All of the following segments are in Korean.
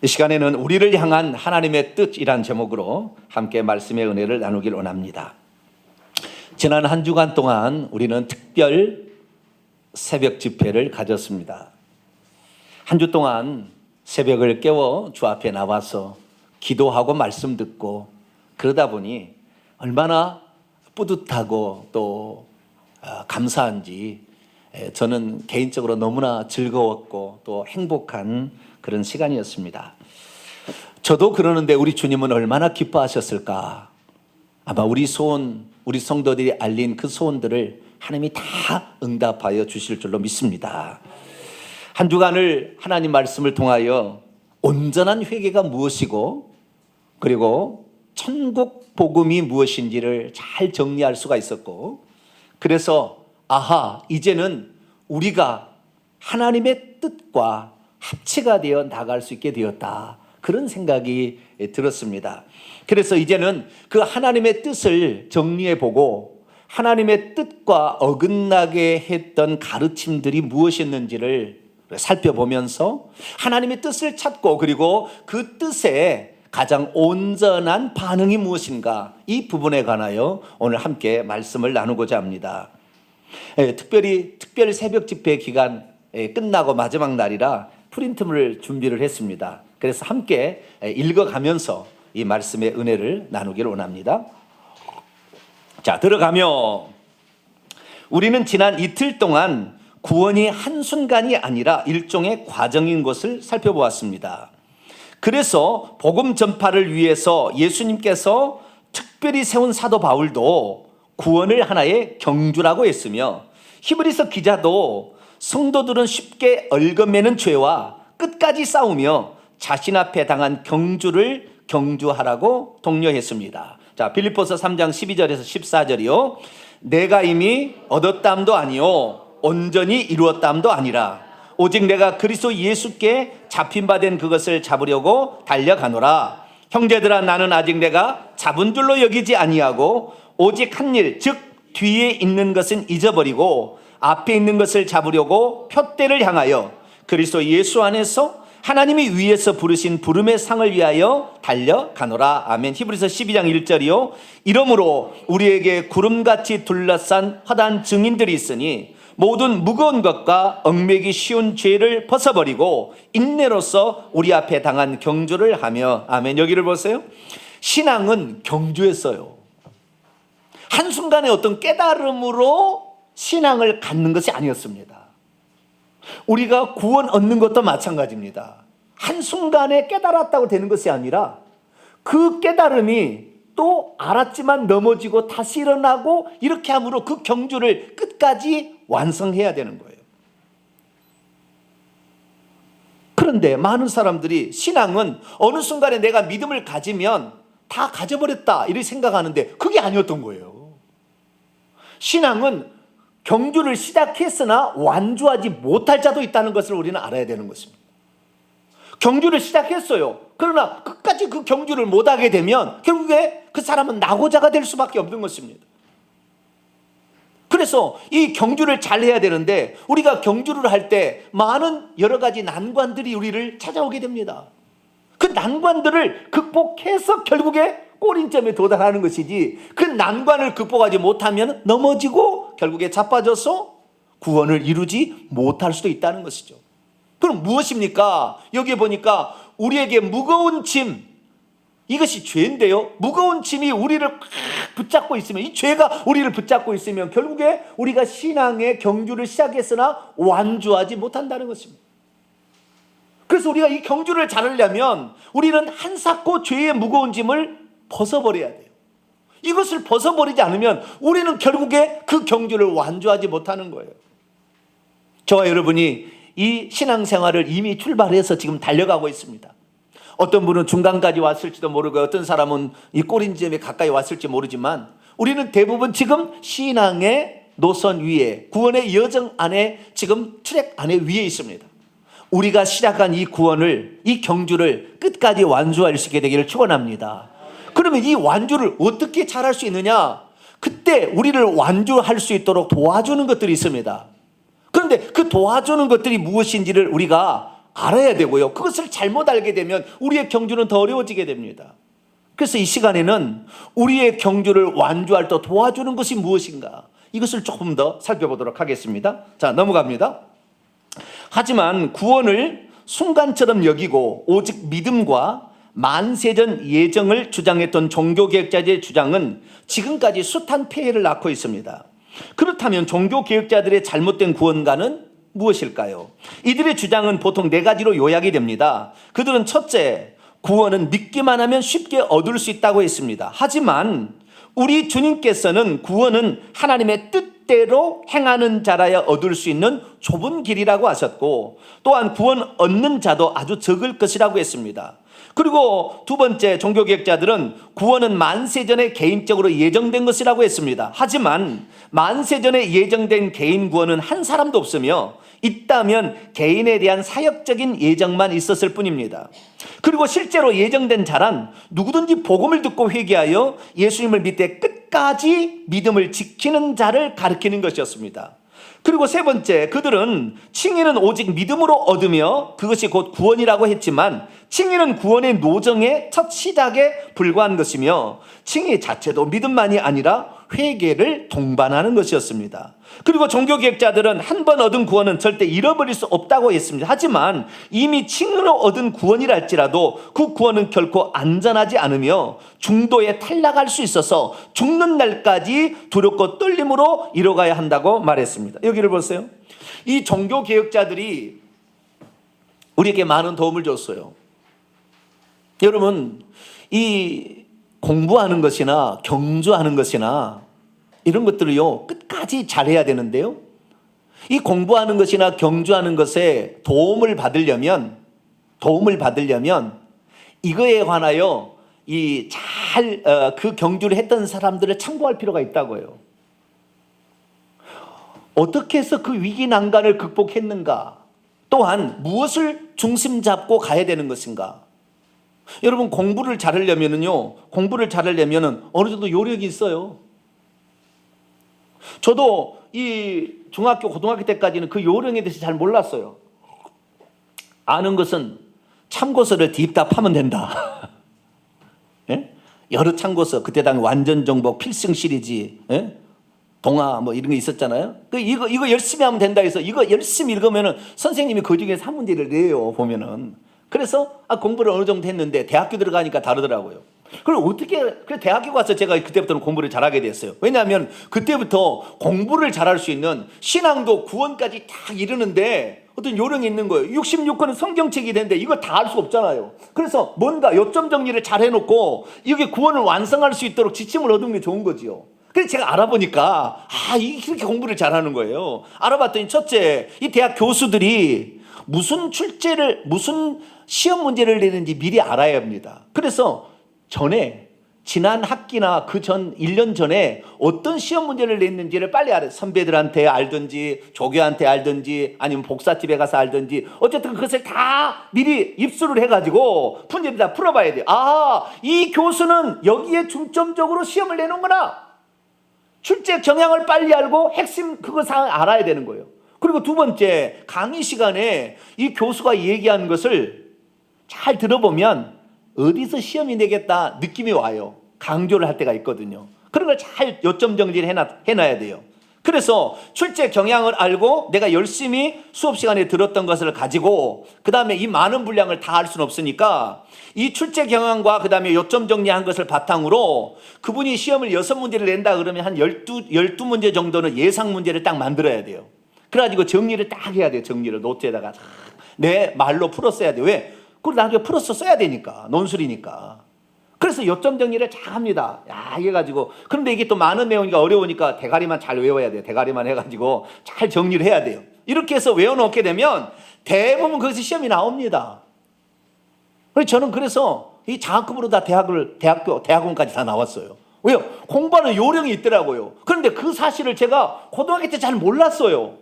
이 시간에는 우리를 향한 하나님의 뜻이란 제목으로 함께 말씀의 은혜를 나누길 원합니다. 지난 한 주간 동안 우리는 특별 새벽 집회를 가졌습니다. 한 주 동안 새벽을 깨워 주 앞에 나와서 기도하고 말씀 듣고 그러다 보니 얼마나 뿌듯하고 또 감사한지 저는 개인적으로 너무나 즐거웠고 또 행복한 그런 시간이었습니다. 저도 그러는데 우리 주님은 얼마나 기뻐하셨을까. 아마 우리 소원, 우리 성도들이 알린 그 소원들을 하나님이 다 응답하여 주실 줄로 믿습니다. 한 주간을 하나님 말씀을 통하여 온전한 회개가 무엇이고 그리고 천국 복음이 무엇인지를 잘 정리할 수가 있었고, 그래서 이제는 우리가 하나님의 뜻과 합체가 되어 나갈 수 있게 되었다, 그런 생각이 들었습니다. 그래서 이제는 그 하나님의 뜻을 정리해 보고 하나님의 뜻과 어긋나게 했던 가르침들이 무엇이었는지를 살펴보면서 하나님의 뜻을 찾고 그리고 그 뜻에 가장 온전한 반응이 무엇인가, 이 부분에 관하여 오늘 함께 말씀을 나누고자 합니다. 특별히 특별 새벽 집회 기간 끝나고 마지막 날이라 프린트물을 준비를 했습니다. 그래서 함께 읽어가면서 이 말씀의 은혜를 나누기를 원합니다. 자, 들어가며 우리는 지난 이틀 동안 구원이 한순간이 아니라 일종의 과정인 것을 살펴보았습니다. 그래서 복음 전파를 위해서 예수님께서 특별히 세운 사도 바울도 구원을 하나의 경주라고 했으며, 히브리서 기자도 성도들은 쉽게 얽어매는 죄와 끝까지 싸우며 자신 앞에 당한 경주를 경주하라고 독려했습니다. 자, 빌립보서 3장 12절에서 14절이요. 내가 이미 얻었담도 아니요 온전히 이루었담도 아니라 오직 내가 그리스도 예수께 잡힌 바 된 그것을 잡으려고 달려가노라. 형제들아, 나는 아직 내가 잡은 줄로 여기지 아니하고 오직 한 일, 즉 뒤에 있는 것은 잊어버리고 앞에 있는 것을 잡으려고 표대를 향하여 그리스도 예수 안에서 하나님이 위에서 부르신 부름의 상을 위하여 달려가노라. 아멘. 히브리서 12장 1절이요. 이러므로 우리에게 구름같이 둘러싼 허다한 증인들이 있으니 모든 무거운 것과 얽매기 쉬운 죄를 벗어버리고 인내로서 우리 앞에 당한 경주를 하며, 아멘. 여기를 보세요. 신앙은 경주였어요. 한순간에 어떤 깨달음으로 신앙을 갖는 것이 아니었습니다. 우리가 구원 얻는 것도 마찬가지입니다. 한순간에 깨달았다고 되는 것이 아니라 그 깨달음이 또 알았지만 넘어지고 다시 일어나고 이렇게 함으로 그 경주를 끝까지 완성해야 되는 거예요. 그런데 많은 사람들이 신앙은 어느 순간에 내가 믿음을 가지면 다 가져버렸다 이렇게 생각하는데 그게 아니었던 거예요. 신앙은 경주를 시작했으나 완주하지 못할 자도 있다는 것을 우리는 알아야 되는 것입니다. 경주를 시작했어요. 그러나 끝까지 그 경주를 못하게 되면 결국에 그 사람은 낙오자가 될 수밖에 없는 것입니다. 그래서 이 경주를 잘 해야 되는데 우리가 경주를 할 때 많은 여러 가지 난관들이 우리를 찾아오게 됩니다. 그 난관들을 극복해서 결국에 꼬린점에 도달하는 것이지, 그 난관을 극복하지 못하면 넘어지고 결국에 자빠져서 구원을 이루지 못할 수도 있다는 것이죠. 그럼 무엇입니까? 여기에 보니까 우리에게 무거운 짐, 이것이 죄인데요, 무거운 짐이 우리를 붙잡고 있으면, 이 죄가 우리를 붙잡고 있으면 결국에 우리가 신앙의 경주를 시작했으나 완주하지 못한다는 것입니다. 그래서 우리가 이 경주를 잘하려면 우리는 한사코 죄의 무거운 짐을 벗어버려야 돼요. 이것을 벗어버리지 않으면 우리는 결국에 그 경주를 완주하지 못하는 거예요. 저와 여러분이 이 신앙생활을 이미 출발해서 지금 달려가고 있습니다. 어떤 분은 중간까지 왔을지도 모르고 어떤 사람은 이 꼬린지점에 가까이 왔을지 모르지만 우리는 대부분 지금 신앙의 노선 위에, 구원의 여정 안에, 지금 트랙 안에 위에 있습니다. 우리가 시작한 이 구원을, 이 경주를 끝까지 완주할 수 있게 되기를 축원합니다. 그러면 이 완주를 어떻게 잘할 수 있느냐? 그때 우리를 완주할 수 있도록 도와주는 것들이 있습니다. 그런데 그 도와주는 것들이 무엇인지를 우리가 알아야 되고요. 그것을 잘못 알게 되면 우리의 경주는 더 어려워지게 됩니다. 그래서 이 시간에는 우리의 경주를 완주할 때 도와주는 것이 무엇인가, 이것을 조금 더 살펴보도록 하겠습니다. 자, 넘어갑니다. 하지만 구원을 순간처럼 여기고 오직 믿음과 만세전 예정을 주장했던 종교개혁자들의 주장은 지금까지 숱한 폐해를 낳고 있습니다. 그렇다면 종교개혁자들의 잘못된 구원가는 무엇일까요? 이들의 주장은 보통 네 가지로 요약이 됩니다. 그들은 첫째, 구원은 믿기만 하면 쉽게 얻을 수 있다고 했습니다. 하지만 우리 주님께서는 구원은 하나님의 뜻대로 행하는 자라야 얻을 수 있는 좁은 길이라고 하셨고, 또한 구원 얻는 자도 아주 적을 것이라고 했습니다. 그리고 두 번째, 종교개혁자들은 구원은 만세전에 개인적으로 예정된 것이라고 했습니다. 하지만 만세전에 예정된 개인 구원은 한 사람도 없으며, 있다면 개인에 대한 사역적인 예정만 있었을 뿐입니다. 그리고 실제로 예정된 자란 누구든지 복음을 듣고 회개하여 예수님을 믿되 끝까지 믿음을 지키는 자를 가리키는 것이었습니다. 그리고 세 번째, 그들은 칭의는 오직 믿음으로 얻으며 그것이 곧 구원이라고 했지만, 칭의는 구원의 노정의 첫 시작에 불과한 것이며, 칭의 자체도 믿음만이 아니라 회개를 동반하는 것이었습니다. 그리고 종교개혁자들은 한 번 얻은 구원은 절대 잃어버릴 수 없다고 했습니다. 하지만 이미 칭의로 얻은 구원이라 할지라도 그 구원은 결코 안전하지 않으며 중도에 탈락할 수 있어서 죽는 날까지 두렵고 떨림으로 이뤄가야 한다고 말했습니다. 여기를 보세요. 이 종교개혁자들이 우리에게 많은 도움을 줬어요. 여러분, 이 공부하는 것이나 경주하는 것이나 이런 것들을요, 끝까지 잘해야 되는데요, 이 공부하는 것이나 경주하는 것에 도움을 받으려면 이거에 관하여 그 경주를 했던 사람들을 참고할 필요가 있다고요. 어떻게 해서 그 위기 난간을 극복했는가, 또한 무엇을 중심 잡고 가야 되는 것인가. 여러분, 공부를 잘하려면은 어느 정도 요령이 있어요. 저도 이 중학교, 고등학교 때까지는 그 요령에 대해서 잘 몰랐어요. 아는 것은 참고서를 딥다 파면 된다. 예? 여러 참고서, 그때 당시 완전정복, 필승 시리즈, 예? 동화 뭐 이런 게 있었잖아요. 이거 열심히 하면 된다 해서 이거 열심히 읽으면은 선생님이 그 중에서 한 문제를 내요, 보면은. 그래서 공부를 어느 정도 했는데 대학교 들어가니까 다르더라고요. 그럼 그래 대학교 가서 제가 그때부터는 공부를 잘하게 됐어요. 왜냐하면 그때부터 공부를 잘할 수 있는 신앙도 구원까지 딱 이르는데 어떤 요령이 있는 거예요. 66권은 성경책이 되는데 이걸 다 알 수 없잖아요. 그래서 뭔가 요점 정리를 잘 해놓고 이게 구원을 완성할 수 있도록 지침을 얻은 게 좋은 거지요. 그래서 제가 알아보니까 이렇게 공부를 잘하는 거예요. 알아봤더니 첫째, 이 대학 교수들이 무슨 시험 문제를 내는지 미리 알아야 합니다. 그래서 지난 학기나 그 전 1년 전에 어떤 시험 문제를 냈는지를 빨리 알아요. 선배들한테 알든지 조교한테 알든지 아니면 복사집에 가서 알든지, 어쨌든 그것을 다 미리 입수를 해가지고 문제를 다 풀어봐야 돼요. 이 교수는 여기에 중점적으로 시험을 내는구나. 출제 경향을 빨리 알고 핵심 그거 사항을 알아야 되는 거예요. 그리고 두 번째, 강의 시간에 이 교수가 얘기하는 것을 잘 들어보면 어디서 시험이 내겠다 느낌이 와요. 강조를 할 때가 있거든요. 그런 걸 잘 요점 정리를 해놔야 돼요. 그래서 출제 경향을 알고 내가 열심히 수업 시간에 들었던 것을 가지고 그 다음에 이 많은 분량을 다 할 수는 없으니까 이 출제 경향과 그 다음에 요점 정리한 것을 바탕으로 그분이 시험을 6문제를 낸다 그러면 한 12문제 정도는 예상 문제를 딱 만들어야 돼요. 그래가지고 정리를 딱 해야 돼요. 정리를 노트에다가 내 말로 풀었어야 돼요. 왜? 그걸 나중에 풀어서 써야 되니까, 논술이니까. 그래서 요점 정리를 잘 합니다. 해가지고. 그런데 이게 또 많은 내용이니까 어려우니까 대가리만 잘 외워야 돼요. 대가리만 해가지고 잘 정리를 해야 돼요. 이렇게 해서 외워놓게 되면 대부분 거기서 시험이 나옵니다. 저는 그래서 이 장학금으로 다 대학원까지 다 나왔어요. 왜요? 공부하는 요령이 있더라고요. 그런데 그 사실을 제가 고등학교 때 잘 몰랐어요.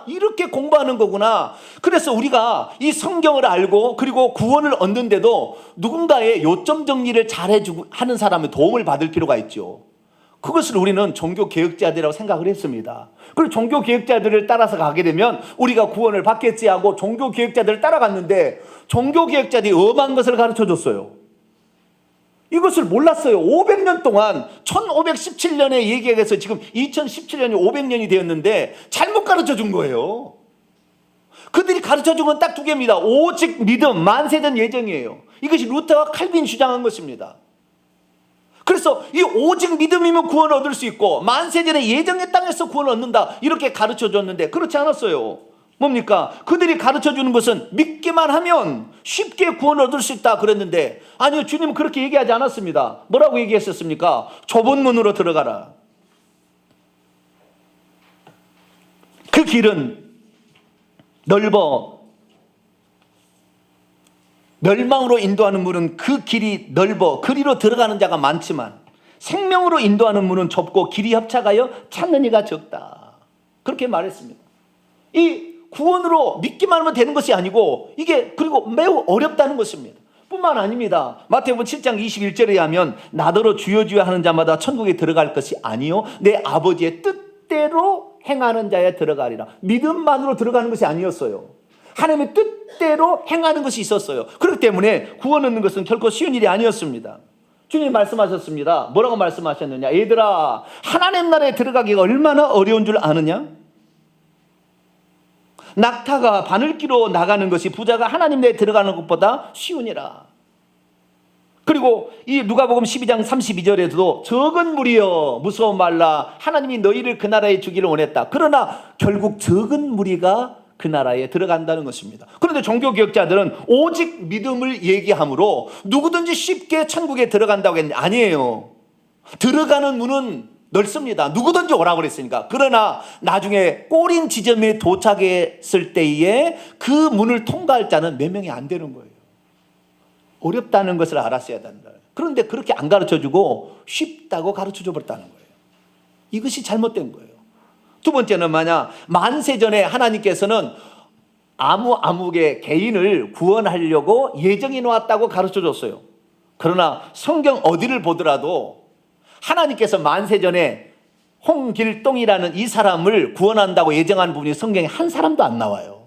이렇게 공부하는 거구나. 그래서 우리가 이 성경을 알고 그리고 구원을 얻는데도 누군가의 요점 정리를 잘해주고 하는 사람의 도움을 받을 필요가 있죠. 그것을 우리는 종교개혁자들이라고 생각을 했습니다. 그리고 종교개혁자들을 따라서 가게 되면 우리가 구원을 받겠지 하고 종교개혁자들을 따라갔는데 종교개혁자들이 엄한 것을 가르쳐줬어요. 이것을 몰랐어요. 500년 동안 1517년에 얘기해서 지금 2017년이 500년이 되었는데 잘못 가르쳐준 거예요. 그들이 가르쳐준 건 딱 두 개입니다. 오직 믿음, 만세전 예정이에요. 이것이 루터와 칼빈이 주장한 것입니다. 그래서 이 오직 믿음이면 구원을 얻을 수 있고 만세전의 예정의 땅에서 구원을 얻는다 이렇게 가르쳐줬는데 그렇지 않았어요. 뭡니까? 그들이 가르쳐주는 것은 믿기만 하면 쉽게 구원을 얻을 수 있다 그랬는데 아니요, 주님은 그렇게 얘기하지 않았습니다. 뭐라고 얘기했었습니까? 좁은 문으로 들어가라. 그 길은 넓어 멸망으로 인도하는 문은 그 길이 넓어 그리로 들어가는 자가 많지만 생명으로 인도하는 문은 좁고 길이 협착하여 찾는 이가 적다. 그렇게 말했습니다. 이 구원으로 믿기만 하면 되는 것이 아니고 이게 그리고 매우 어렵다는 것입니다. 뿐만 아닙니다. 마태복음 7장 21절에 하면 나더러 주여 주여 하는 자마다 천국에 들어갈 것이 아니요 내 아버지의 뜻대로 행하는 자에 들어가리라. 믿음만으로 들어가는 것이 아니었어요. 하나님의 뜻대로 행하는 것이 있었어요. 그렇기 때문에 구원 얻는 것은 결코 쉬운 일이 아니었습니다. 주님 말씀하셨습니다. 뭐라고 말씀하셨느냐? 얘들아, 하나님 나라에 들어가기가 얼마나 어려운 줄 아느냐? 낙타가 바늘기로 나가는 것이 부자가 하나님 나라에 들어가는 것보다 쉬우니라. 그리고 이 누가복음 12장 32절에도 적은 무리여 무서워 말라 하나님이 너희를 그 나라에 주기를 원했다. 그러나 결국 적은 무리가 그 나라에 들어간다는 것입니다. 그런데 종교개혁자들은 오직 믿음을 얘기하므로 누구든지 쉽게 천국에 들어간다고 했는데 아니에요. 들어가는 문은 넓습니다. 누구든지 오라고 그랬으니까. 그러나 나중에 꼬린 지점에 도착했을 때에 그 문을 통과할 자는 몇 명이 안 되는 거예요. 어렵다는 것을 알았어야 된다. 그런데 그렇게 안 가르쳐주고 쉽다고 가르쳐줘 버렸다는 거예요. 이것이 잘못된 거예요. 두 번째는 만세전에 하나님께서는 아무개 개인을 구원하려고 예정해 놓았다고 가르쳐줬어요. 그러나 성경 어디를 보더라도 하나님께서 만세전에 홍길동이라는 이 사람을 구원한다고 예정한 부분이 성경에 한 사람도 안 나와요.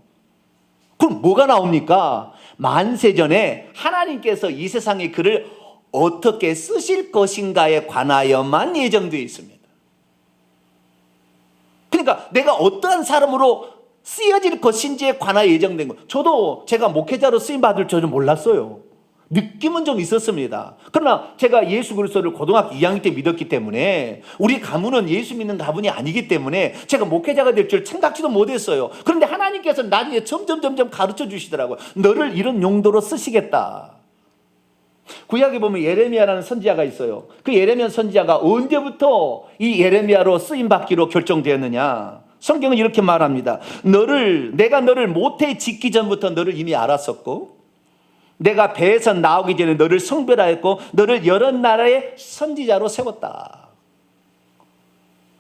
그럼 뭐가 나옵니까? 만세전에 하나님께서 이 세상의 그를 어떻게 쓰실 것인가에 관하여만 예정되어 있습니다. 그러니까 내가 어떠한 사람으로 쓰여질 것인지에 관하여 예정된 거. 저도 제가 목회자로 쓰임받을 줄은 몰랐어요. 느낌은 좀 있었습니다. 그러나 제가 예수 그리스도를 고등학교 2학년 때 믿었기 때문에 우리 가문은 예수 믿는 가문이 아니기 때문에 제가 목회자가 될 줄 생각지도 못했어요. 그런데 하나님께서 나중에 점점 가르쳐 주시더라고요. 너를 이런 용도로 쓰시겠다. 구약에 보면 예레미야라는 선지자가 있어요. 그 예레미야 선지자가 언제부터 이 예레미야로 쓰임받기로 결정되었느냐? 성경은 이렇게 말합니다. 내가 너를 모태에 짓기 전부터 너를 이미 알았었고 내가 배에서 나오기 전에 너를 성별하였고 너를 여러 나라의 선지자로 세웠다.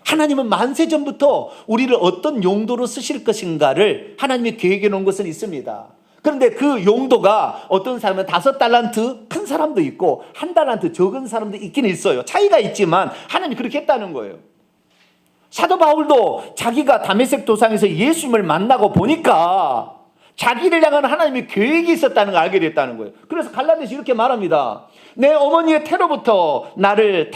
하나님은 만세 전부터 우리를 어떤 용도로 쓰실 것인가를 하나님이 계획해 놓은 것은 있습니다. 그런데 그 용도가 어떤 사람은 5달란트 큰 사람도 있고 1달란트 적은 사람도 있긴 있어요. 차이가 있지만 하나님이 그렇게 했다는 거예요. 사도 바울도 자기가 다메섹 도상에서 예수님을 만나고 보니까 자기를 향한 하나님의 계획이 있었다는 걸 알게 됐다는 거예요. 그래서 갈라디아서 이렇게 말합니다. 내 어머니의 태로부터 나를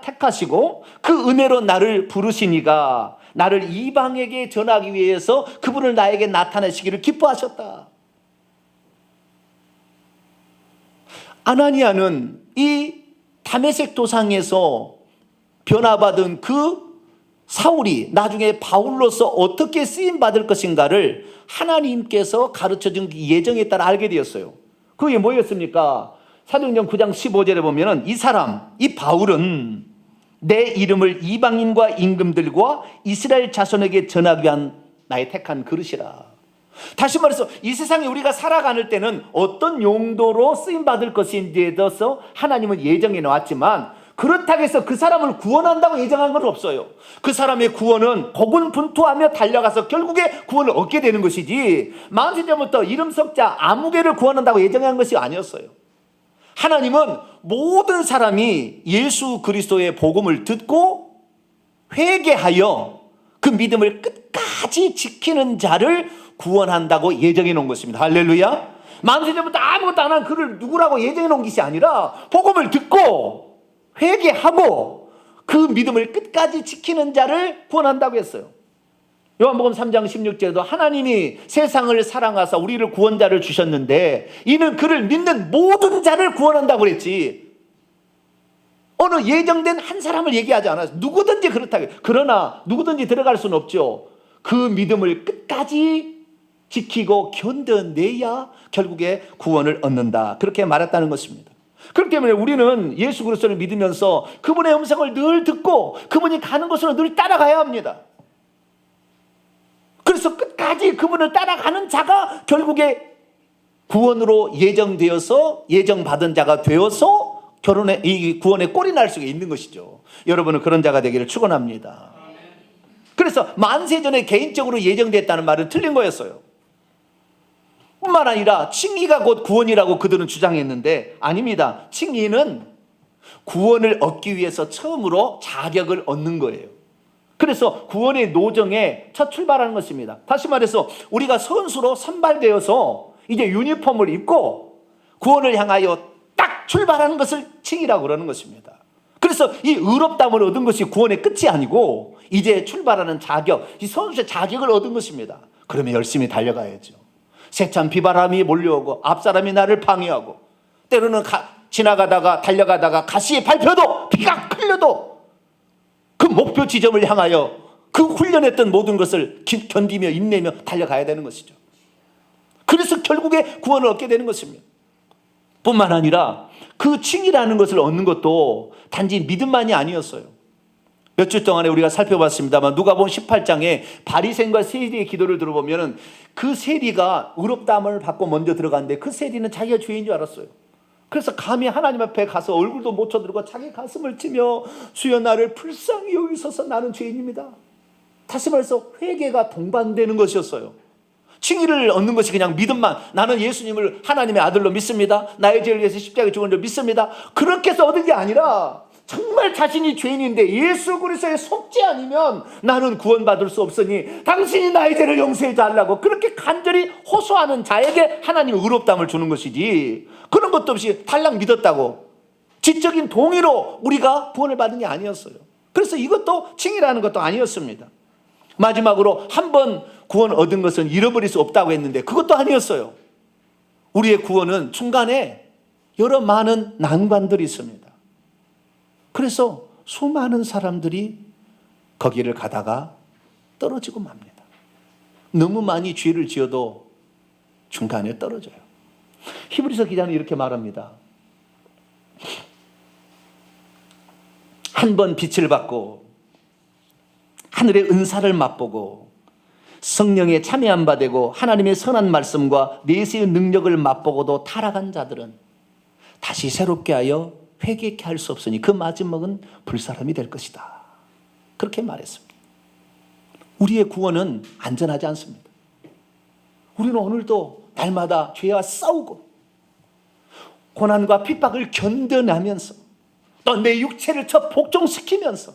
택하시고 그 은혜로 나를 부르시니가 나를 이방에게 전하기 위해서 그분을 나에게 나타내시기를 기뻐하셨다. 아나니아는 이 다메섹 도상에서 변화받은 그 사울이 나중에 바울로서 어떻게 쓰임받을 것인가를 하나님께서 가르쳐준 예정에 따라 알게 되었어요. 그게 뭐였습니까? 사도행전 9장 15절에 보면 이 바울은 내 이름을 이방인과 임금들과 이스라엘 자손에게 전하기 위한 나의 택한 그릇이라. 다시 말해서 이 세상에 우리가 살아가는 때는 어떤 용도로 쓰임받을 것인지에 대해서 하나님은 예정해 놓았지만 그렇다고 해서 그 사람을 구원한다고 예정한 건 없어요. 그 사람의 구원은 고군분투하며 달려가서 결국에 구원을 얻게 되는 것이지 만세전부터 이름 석자 아무개를 구원한다고 예정한 것이 아니었어요. 하나님은 모든 사람이 예수 그리스도의 복음을 듣고 회개하여 그 믿음을 끝까지 지키는 자를 구원한다고 예정해 놓은 것입니다. 할렐루야. 만세전부터 아무것도 안 한 그를 누구라고 예정해 놓은 것이 아니라 복음을 듣고 회개하고 그 믿음을 끝까지 지키는 자를 구원한다고 했어요. 요한복음 3장 16절에도 하나님이 세상을 사랑하사 우리를 구원자를 주셨는데 이는 그를 믿는 모든 자를 구원한다고 그랬지, 어느 예정된 한 사람을 얘기하지 않았어요. 누구든지 그렇다고. 그러나 누구든지 들어갈 수는 없죠. 그 믿음을 끝까지 지키고 견뎌내야 결국에 구원을 얻는다, 그렇게 말했다는 것입니다. 그렇기 때문에 우리는 예수 그리스도를 믿으면서 그분의 음성을 늘 듣고 그분이 가는 곳으로 늘 따라가야 합니다. 그래서 끝까지 그분을 따라가는 자가 결국에 구원으로 예정되어서 예정받은 자가 되어서 결혼의 이 구원의 꼴이 날 수가 있는 것이죠. 여러분은 그런 자가 되기를 축원합니다. 그래서 만세전에 개인적으로 예정됐다는 말은 틀린 거였어요. 뿐만 아니라 칭의가 곧 구원이라고 그들은 주장했는데 아닙니다. 칭의는 구원을 얻기 위해서 처음으로 자격을 얻는 거예요. 그래서 구원의 노정에 첫 출발하는 것입니다. 다시 말해서 우리가 선수로 선발되어서 이제 유니폼을 입고 구원을 향하여 딱 출발하는 것을 칭의라고 그러는 것입니다. 그래서 이 의롭다함을 얻은 것이 구원의 끝이 아니고 이제 출발하는 자격, 이 선수의 자격을 얻은 것입니다. 그러면 열심히 달려가야죠. 세찬 비바람이 몰려오고 앞사람이 나를 방해하고 때로는 지나가다가 달려가다가 가시에 밟혀도 비가 흘려도 그 목표 지점을 향하여 그 훈련했던 모든 것을 견디며 인내며 달려가야 되는 것이죠. 그래서 결국에 구원을 얻게 되는 것입니다. 뿐만 아니라 그 칭의라는 것을 얻는 것도 단지 믿음만이 아니었어요. 몇 주 동안에 우리가 살펴봤습니다만 누가복음 18장에 바리새인과 세리의 기도를 들어보면 그 세리가 의롭다함을 받고 먼저 들어갔는데 그 세리는 자기가 죄인 줄 알았어요. 그래서 감히 하나님 앞에 가서 얼굴도 못 쳐들고 자기 가슴을 치며 주여 나를 불쌍히 여기소서 나는 죄인입니다. 다시 말해서 회개가 동반되는 것이었어요. 칭의를 얻는 것이 그냥 믿음만, 나는 예수님을 하나님의 아들로 믿습니다, 나의 죄를 위해서 십자가에 죽은 줄 믿습니다, 그렇게 해서 얻은 게 아니라 정말 자신이 죄인인데 예수 그리스도의 속죄 아니면 나는 구원받을 수 없으니 당신이 나의 죄를 용서해 달라고 그렇게 간절히 호소하는 자에게 하나님이 의롭다함을 주는 것이지, 그런 것도 없이 달랑 믿었다고 지적인 동의로 우리가 구원을 받은 게 아니었어요. 그래서 이것도 칭의라는 것도 아니었습니다. 마지막으로 한 번 구원 얻은 것은 잃어버릴 수 없다고 했는데 그것도 아니었어요. 우리의 구원은 중간에 여러 많은 난관들이 있습니다. 그래서 수많은 사람들이 거기를 가다가 떨어지고 맙니다. 너무 많이 죄를 지어도 중간에 떨어져요. 히브리서 기자는 이렇게 말합니다. 한 번 빛을 받고 하늘의 은사를 맛보고 성령에 참여한 바 되고 하나님의 선한 말씀과 내세의 능력을 맛보고도 타락한 자들은 다시 새롭게 하여 회개케 할 수 없으니 그 마지막은 불사람이 될 것이다. 그렇게 말했습니다. 우리의 구원은 안전하지 않습니다. 우리는 오늘도 날마다 죄와 싸우고 고난과 핍박을 견뎌내면서 또 내 육체를 복종시키면서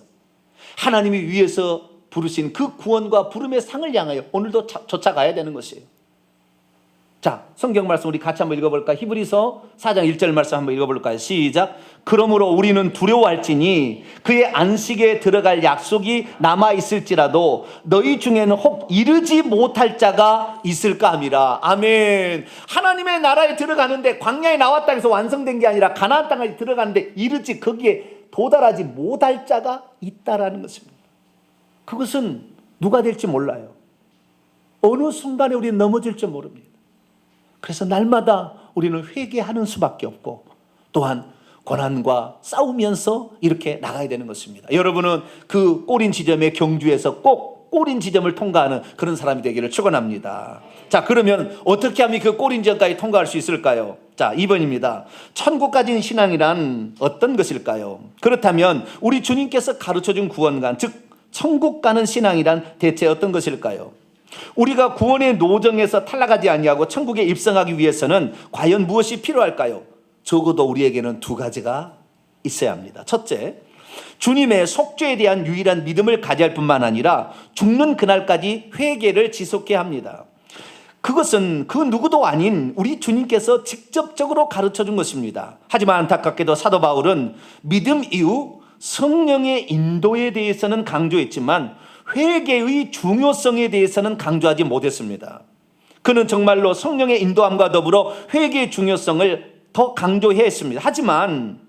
하나님이 위에서 부르신 그 구원과 부름의 상을 향하여 오늘도 쫓아가야 되는 것이에요. 자, 성경 말씀 우리 같이 한번 읽어볼까요? 히브리서 4장 1절 말씀 한번 읽어볼까요? 시작. 그러므로 우리는 두려워할지니 그의 안식에 들어갈 약속이 남아있을지라도 너희 중에는 혹 이르지 못할 자가 있을까 함이라. 아멘. 하나님의 나라에 들어가는데 광야에 나왔다 해서 완성된 게 아니라 가나안 땅에 들어가는데 이르지 거기에 도달하지 못할 자가 있다라는 것입니다. 그것은 누가 될지 몰라요. 어느 순간에 우리는 넘어질지 모릅니다. 그래서 날마다 우리는 회개하는 수밖에 없고 또한 고난과 싸우면서 이렇게 나가야 되는 것입니다. 여러분은 그 꼬린 지점의 경주에서 꼭 꼬린 지점을 통과하는 그런 사람이 되기를 축원합니다. 자, 그러면 어떻게 하면 그 꼬린 지점까지 통과할 수 있을까요? 자, 2번입니다. 천국 가진 신앙이란 어떤 것일까요? 그렇다면 우리 주님께서 가르쳐준 구원관, 즉 천국 가는 신앙이란 대체 어떤 것일까요? 우리가 구원의 노정에서 탈락하지 아니하고 천국에 입성하기 위해서는 과연 무엇이 필요할까요? 적어도 우리에게는 두 가지가 있어야 합니다. 첫째, 주님의 속죄에 대한 유일한 믿음을 가져야 할 뿐만 아니라 죽는 그날까지 회개를 지속해야 합니다. 그것은 그 누구도 아닌 우리 주님께서 직접적으로 가르쳐 준 것입니다. 하지만 안타깝게도 사도 바울은 믿음 이후 성령의 인도에 대해서는 강조했지만 회개의 중요성에 대해서는 강조하지 못했습니다. 그는 정말로 성령의 인도함과 더불어 회개의 중요성을 더 강조해야 했습니다. 하지만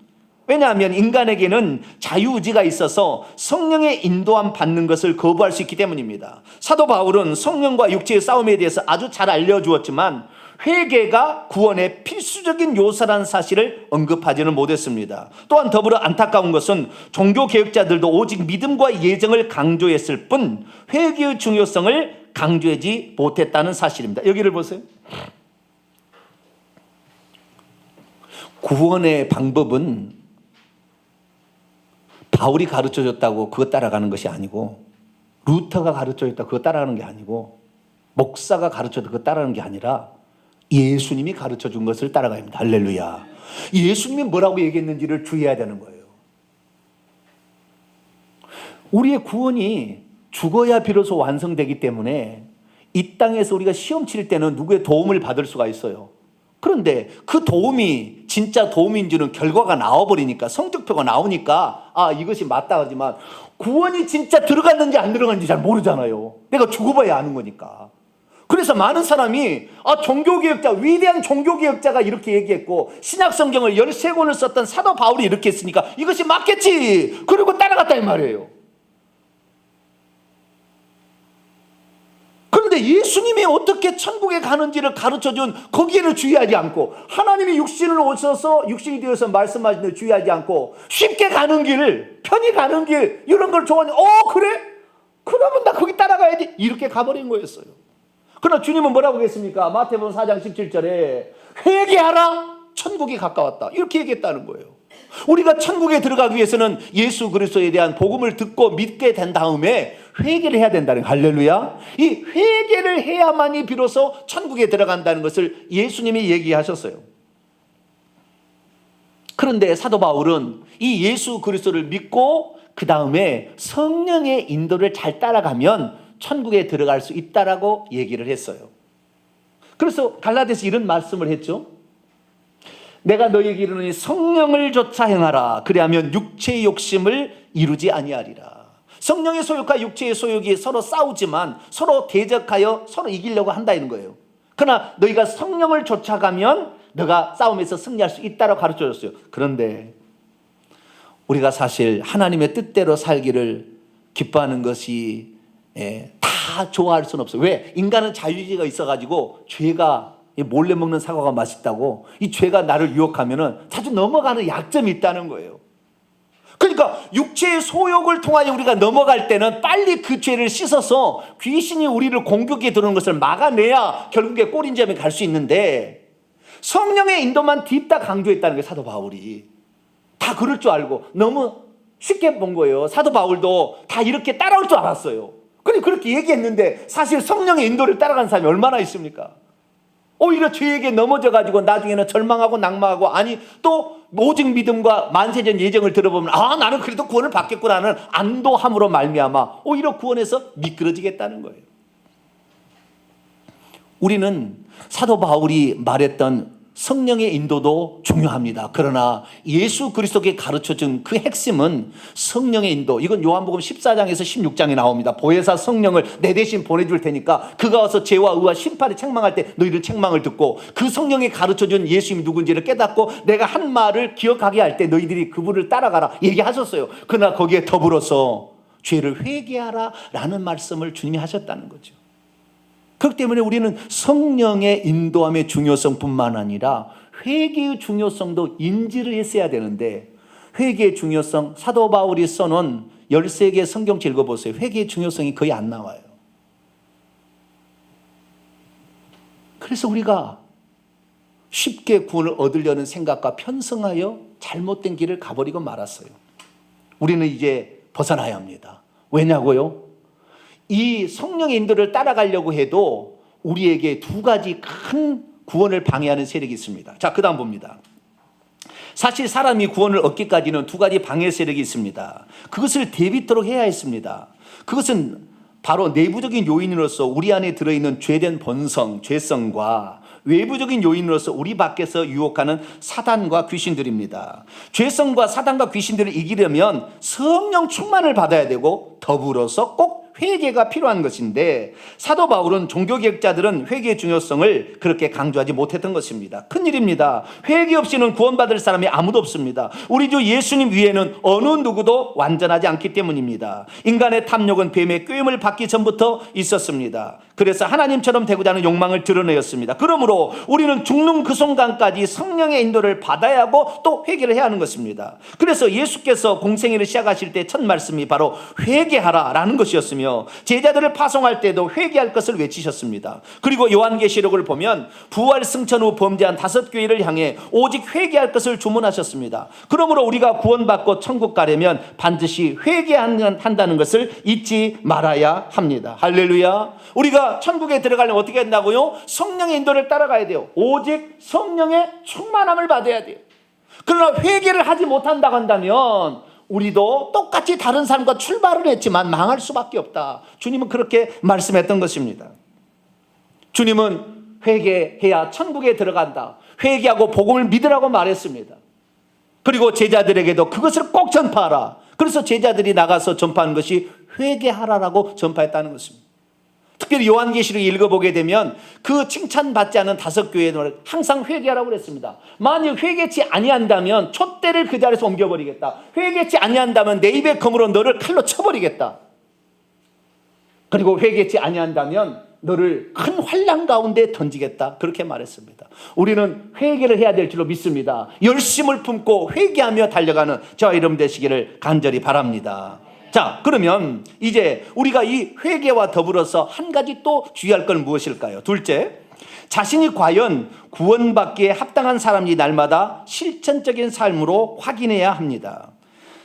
왜냐하면 인간에게는 자유의지가 있어서 성령의 인도함 받는 것을 거부할 수 있기 때문입니다. 사도 바울은 성령과 육체의 싸움에 대해서 아주 잘 알려주었지만 회개가 구원의 필수적인 요소라는 사실을 언급하지는 못했습니다. 또한 더불어 안타까운 것은 종교개혁자들도 오직 믿음과 예정을 강조했을 뿐 회개의 중요성을 강조하지 못했다는 사실입니다. 여기를 보세요. 구원의 방법은 바울이 가르쳐줬다고 그거 따라가는 것이 아니고, 루터가 가르쳐줬다고 그거 따라가는 게 아니고, 목사가 가르쳐줬다고 그거 따라가는 게 아니라 예수님이 가르쳐준 것을 따라가야 합니다. 할렐루야. 예수님이 뭐라고 얘기했는지를 주의해야 되는 거예요. 우리의 구원이 죽어야 비로소 완성되기 때문에 이 땅에서 우리가 시험 칠 때는 누구의 도움을 받을 수가 있어요. 그런데 그 도움이 진짜 도움인지는 결과가 나와버리니까, 성적표가 나오니까 이것이 맞다 하지만 구원이 진짜 들어갔는지 안 들어갔는지 잘 모르잖아요. 내가 죽어봐야 아는 거니까. 그래서 많은 사람이 종교개혁자, 위대한 종교개혁자가 이렇게 얘기했고 신약성경을 13권을 썼던 사도 바울이 이렇게 했으니까 이것이 맞겠지, 그리고 따라갔다 이 말이에요. 그런데 예수님이 어떻게 천국에 가는지를 가르쳐준 거기에는 주의하지 않고, 하나님이 육신이 되어서 말씀하신 데 주의하지 않고 쉽게 가는 길, 편히 가는 길, 이런 걸 좋아하니 그래? 그러면 나 거기 따라가야지, 이렇게 가버린 거였어요. 그러나 주님은 뭐라고 했습니까? 마태복음 4장 17절에 회개하라, 천국이 가까웠다, 이렇게 얘기했다는 거예요. 우리가 천국에 들어가기 위해서는 예수 그리스도에 대한 복음을 듣고 믿게 된 다음에 회개를 해야 된다는 거예요. 할렐루야. 이 회개를 해야만이 비로소 천국에 들어간다는 것을 예수님이 얘기하셨어요. 그런데 사도 바울은 이 예수 그리스도를 믿고 그 다음에 성령의 인도를 잘 따라가면 천국에 들어갈 수 있다라고 얘기를 했어요. 그래서 갈라디아서 이런 말씀을 했죠. 내가 너희에게 이르노니 성령을 좇아 행하라, 그리하면 육체의 욕심을 이루지 아니하리라. 성령의 소욕과 육체의 소욕이 서로 싸우지만 서로 대적하여 서로 이기려고 한다는 거예요. 그러나 너희가 성령을 좇아가면 너가 싸움에서 승리할 수 있다고 가르쳐줬어요. 그런데 우리가 사실 하나님의 뜻대로 살기를 기뻐하는 것이 다 좋아할 수는 없어요. 왜? 인간은 자유의지가 있어가지고 죄가, 몰래 먹는 사과가 맛있다고 이 죄가 나를 유혹하면은 자주 넘어가는 약점이 있다는 거예요. 그러니까 육체의 소욕을 통하여 우리가 넘어갈 때는 빨리 그 죄를 씻어서 귀신이 우리를 공격해 들어오는 것을 막아내야 결국에 꼬린점에 갈 수 있는데, 성령의 인도만 딥다 강조했다는 거예요. 사도 바울이 다 그럴 줄 알고 너무 쉽게 본 거예요. 사도 바울도 다 이렇게 따라올 줄 알았어요. 근데 그렇게 얘기했는데 사실 성령의 인도를 따라간 사람이 얼마나 있습니까? 오히려 죄에게 넘어져가지고 나중에는 절망하고 낙망하고, 아니 또 오직 믿음과 만세전 예정을 들어보면 나는 그래도 구원을 받겠구나는 안도함으로 말미암아 오히려 구원에서 미끄러지겠다는 거예요. 우리는 사도 바울이 말했던 성령의 인도도 중요합니다. 그러나 예수 그리스도께 가르쳐준 그 핵심은 성령의 인도. 이건 요한복음 14장에서 16장에 나옵니다. 보혜사 성령을 내 대신 보내줄 테니까 그가 와서 죄와 의와 심판에 책망할 때 너희들 책망을 듣고, 그 성령이 가르쳐준 예수님이 누군지를 깨닫고 내가 한 말을 기억하게 할 때 너희들이 그분을 따라가라 얘기하셨어요. 그러나 거기에 더불어서 죄를 회개하라 라는 말씀을 주님이 하셨다는 거죠. 그렇기 때문에 우리는 성령의 인도함의 중요성뿐만 아니라 회개의 중요성도 인지를 했어야 되는데, 회개의 중요성, 사도 바울이 써놓은 13개의 성경책 읽어보세요. 회개의 중요성이 거의 안 나와요. 그래서 우리가 쉽게 구원을 얻으려는 생각과 편성하여 잘못된 길을 가버리고 말았어요. 우리는 이제 벗어나야 합니다. 왜냐고요? 이 성령의 인도를 따라가려고 해도 우리에게 두 가지 큰 구원을 방해하는 세력이 있습니다. 자, 그 다음 봅니다. 사실 사람이 구원을 얻기까지는 두 가지 방해 세력이 있습니다. 그것을 대비토록 해야 했습니다. 그것은 바로 내부적인 요인으로서 우리 안에 들어있는 죄된 본성, 죄성과 외부적인 요인으로서 우리 밖에서 유혹하는 사단과 귀신들입니다. 죄성과 사단과 귀신들을 이기려면 성령 충만을 받아야 되고 더불어서 꼭 회개가 필요한 것인데, 사도 바울은 종교개혁자들은 회개의 중요성을 그렇게 강조하지 못했던 것입니다. 큰일입니다. 회개 없이는 구원받을 사람이 아무도 없습니다. 우리 주 예수님 위에는 어느 누구도 완전하지 않기 때문입니다. 인간의 탐욕은 뱀의 꾀임을 받기 전부터 있었습니다. 그래서 하나님처럼 되고자 하는 욕망을 드러내었습니다. 그러므로 우리는 죽는 그 순간까지 성령의 인도를 받아야 하고 또 회개를 해야 하는 것입니다. 그래서 예수께서 공생애를 시작하실 때 첫 말씀이 바로 회개하라라는 것이었으며, 제자들을 파송할 때도 회개할 것을 외치셨습니다. 그리고 요한계시록을 보면 부활 승천 후 범죄한 5교회를 향해 오직 회개할 것을 주문하셨습니다. 그러므로 우리가 구원받고 천국 가려면 반드시 회개한다는 것을 잊지 말아야 합니다. 할렐루야. 우리가 천국에 들어가려면 어떻게 한다고요? 성령의 인도를 따라가야 돼요. 오직 성령의 충만함을 받아야 돼요. 그러나 회개를 하지 못한다고 한다면 우리도 똑같이 다른 사람과 출발을 했지만 망할 수밖에 없다. 주님은 그렇게 말씀했던 것입니다. 주님은 회개해야 천국에 들어간다. 회개하고 복음을 믿으라고 말했습니다. 그리고 제자들에게도 그것을 꼭 전파하라. 그래서 제자들이 나가서 전파하는 것이 회개하라라고 전파했다는 것입니다. 특별히 요한계시록 읽어보게 되면 그 칭찬받지 않은 5교회는 항상 회개하라고 그랬습니다. 만약 회개치 아니한다면 촛대를 그 자리에서 옮겨버리겠다. 회개치 아니한다면 내 입에 검으로 너를 칼로 쳐버리겠다. 그리고 회개치 아니한다면 너를 큰 환난 가운데 던지겠다. 그렇게 말했습니다. 우리는 회개를 해야 될 줄로 믿습니다. 열심을 품고 회개하며 달려가는 저와 여러분 되시기를 간절히 바랍니다. 자, 그러면 이제 우리가 이 회개와 더불어서 한 가지 또 주의할 건 무엇일까요? 둘째, 자신이 과연 구원받기에 합당한 사람이 날마다 실천적인 삶으로 확인해야 합니다.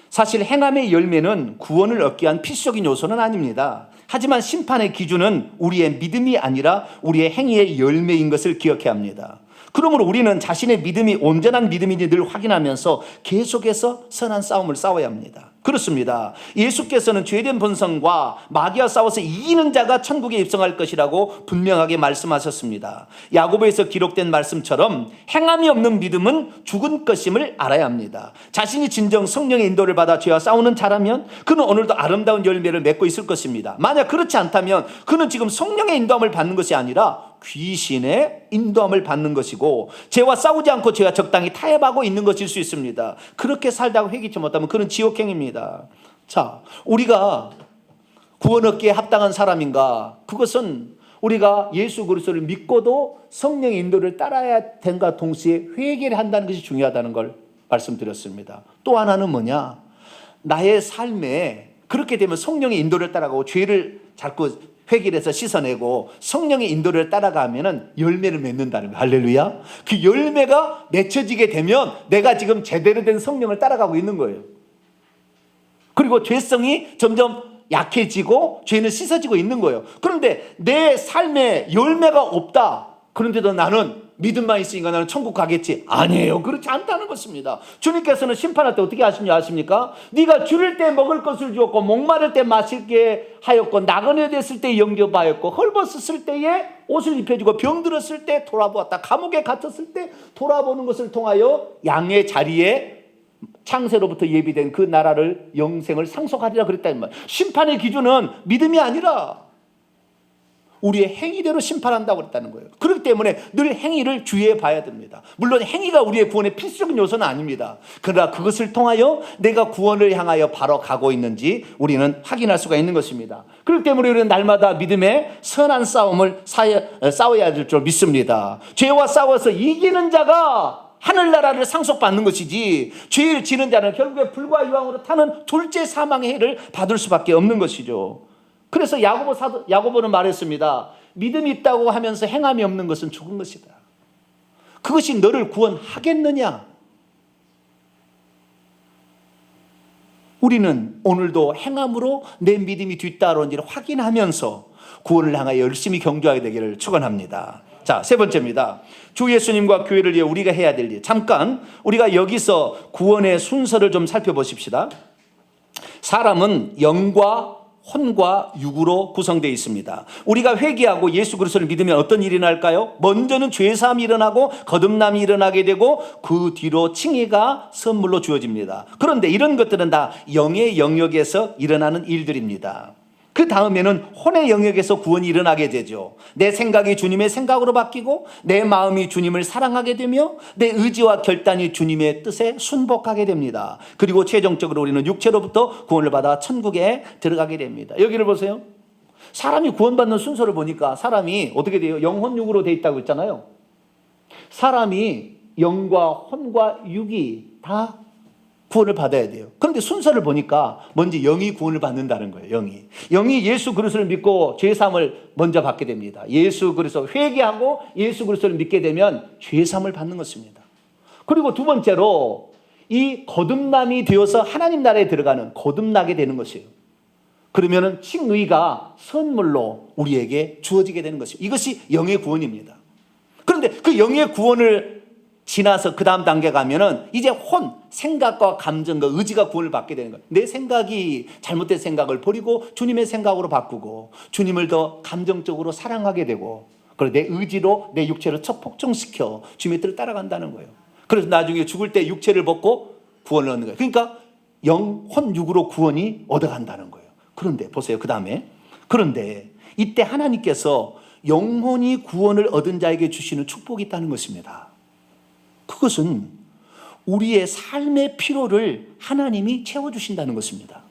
사실 행함의 열매는 구원을 얻기 위한 필수적인 요소는 아닙니다. 하지만 심판의 기준은 우리의 믿음이 아니라 우리의 행위의 열매인 것을 기억해야 합니다. 그러므로 우리는 자신의 믿음이 온전한 믿음인지 늘 확인하면서 계속해서 선한 싸움을 싸워야 합니다. 그렇습니다. 예수께서는 죄된 본성과 마귀와 싸워서 이기는 자가 천국에 입성할 것이라고 분명하게 말씀하셨습니다. 야고보에서 기록된 말씀처럼 행함이 없는 믿음은 죽은 것임을 알아야 합니다. 자신이 진정 성령의 인도를 받아 죄와 싸우는 자라면 그는 오늘도 아름다운 열매를 맺고 있을 것입니다. 만약 그렇지 않다면 그는 지금 성령의 인도함을 받는 것이 아니라 귀신의 인도함을 받는 것이고, 죄와 싸우지 않고 죄와 적당히 타협하고 있는 것일 수 있습니다. 그렇게 살다가 회개치 못하면 그는 지옥행입니다. 자, 우리가 구원 얻기에 합당한 사람인가? 그것은 우리가 예수 그리스도를 믿고도 성령의 인도를 따라야 된과 동시에 회개를 한다는 것이 중요하다는 걸 말씀드렸습니다. 또 하나는 뭐냐? 나의 삶에 그렇게 되면 성령의 인도를 따라가고 죄를 자꾸 회개를 해서 씻어내고 성령의 인도를 따라가면 열매를 맺는다는 거예요. 할렐루야. 그 열매가 맺혀지게 되면 내가 지금 제대로 된 성령을 따라가고 있는 거예요. 그리고 죄성이 점점 약해지고 죄는 씻어지고 있는 거예요. 그런데 내 삶에 열매가 없다. 그런데도 나는 믿음만 있으니까 나는 천국 가겠지. 아니에요. 그렇지 않다는 것입니다. 주님께서는 심판할 때 어떻게 하시냐 아십니까? 네가 줄일 때 먹을 것을 주었고 목마를 때 마시게 하였고 나그네 됐을 때 영접하였고 헐벗었을 때에 옷을 입혀주고 병들었을 때 돌아보았다. 감옥에 갇혔을 때 돌아보는 것을 통하여 양의 자리에 창세로부터 예비된 그 나라를 영생을 상속하리라 그랬다는 말. 심판의 기준은 믿음이 아니라 우리의 행위대로 심판한다고 그랬다는 거예요. 그렇기 때문에 늘 행위를 주의해 봐야 됩니다. 물론 행위가 우리의 구원의 필수적인 요소는 아닙니다. 그러나 그것을 통하여 내가 구원을 향하여 바로 가고 있는지 우리는 확인할 수가 있는 것입니다. 그렇기 때문에 우리는 날마다 믿음의 선한 싸움을 싸워야 될 줄 믿습니다. 죄와 싸워서 이기는 자가 하늘나라를 상속받는 것이지, 죄를 지는 자는 결국에 불과 유황으로 타는 둘째 사망의 해를 받을 수밖에 없는 것이죠. 그래서 야고보는 말했습니다. 믿음이 있다고 하면서 행함이 없는 것은 죽은 것이다. 그것이 너를 구원하겠느냐? 우리는 오늘도 행함으로 내 믿음이 뒤따라오는지를 확인하면서 구원을 향하여 열심히 경주하게 되기를 축원합니다. 자, 세 번째입니다. 주 예수님과 교회를 위해 우리가 해야 될 일. 잠깐 우리가 여기서 구원의 순서를 좀 살펴보십시다. 사람은 영과 혼과 육으로 구성되어 있습니다. 우리가 회개하고 예수 그리스도를 믿으면 어떤 일이 날까요? 먼저는 죄사함이 일어나고 거듭남이 일어나게 되고 그 뒤로 칭의가 선물로 주어집니다. 그런데 이런 것들은 다 영의 영역에서 일어나는 일들입니다. 그 다음에는 혼의 영역에서 구원이 일어나게 되죠. 내 생각이 주님의 생각으로 바뀌고 내 마음이 주님을 사랑하게 되며 내 의지와 결단이 주님의 뜻에 순복하게 됩니다. 그리고 최종적으로 우리는 육체로부터 구원을 받아 천국에 들어가게 됩니다. 여기를 보세요. 사람이 구원받는 순서를 보니까 사람이 어떻게 돼요? 영혼육으로 돼 있다고 했잖아요. 사람이 영과 혼과 육이 다 구원을 받아야 돼요. 그런데 순서를 보니까 먼저 영이 구원을 받는다는 거예요. 영이 예수 그리스도를 믿고 죄사함을 먼저 받게 됩니다. 예수 그리스도 회개하고 예수 그리스도를 믿게 되면 죄사함을 받는 것입니다. 그리고 두 번째로 이 거듭남이 되어서 하나님 나라에 들어가는 거듭나게 되는 것이에요. 그러면은 칭의가 선물로 우리에게 주어지게 되는 것이에요. 이것이 영의 구원입니다. 그런데 그 영의 구원을 지나서 그 다음 단계 가면은 이제 혼, 생각과 감정과 의지가 구원을 받게 되는 거예요. 내 생각이 잘못된 생각을 버리고 주님의 생각으로 바꾸고 주님을 더 감정적으로 사랑하게 되고 그리고 내 의지로 내 육체를 척폭정시켜 주님의 뜻을 따라간다는 거예요. 그래서 나중에 죽을 때 육체를 벗고 구원을 얻는 거예요. 그러니까 영, 혼, 육으로 구원이 얻어간다는 거예요. 그런데 보세요. 그 다음에 그런데 이때 하나님께서 영혼이 구원을 얻은 자에게 주시는 축복이 있다는 것입니다. 그것은 우리의 삶의 필요를 하나님이 채워주신다는 것입니다.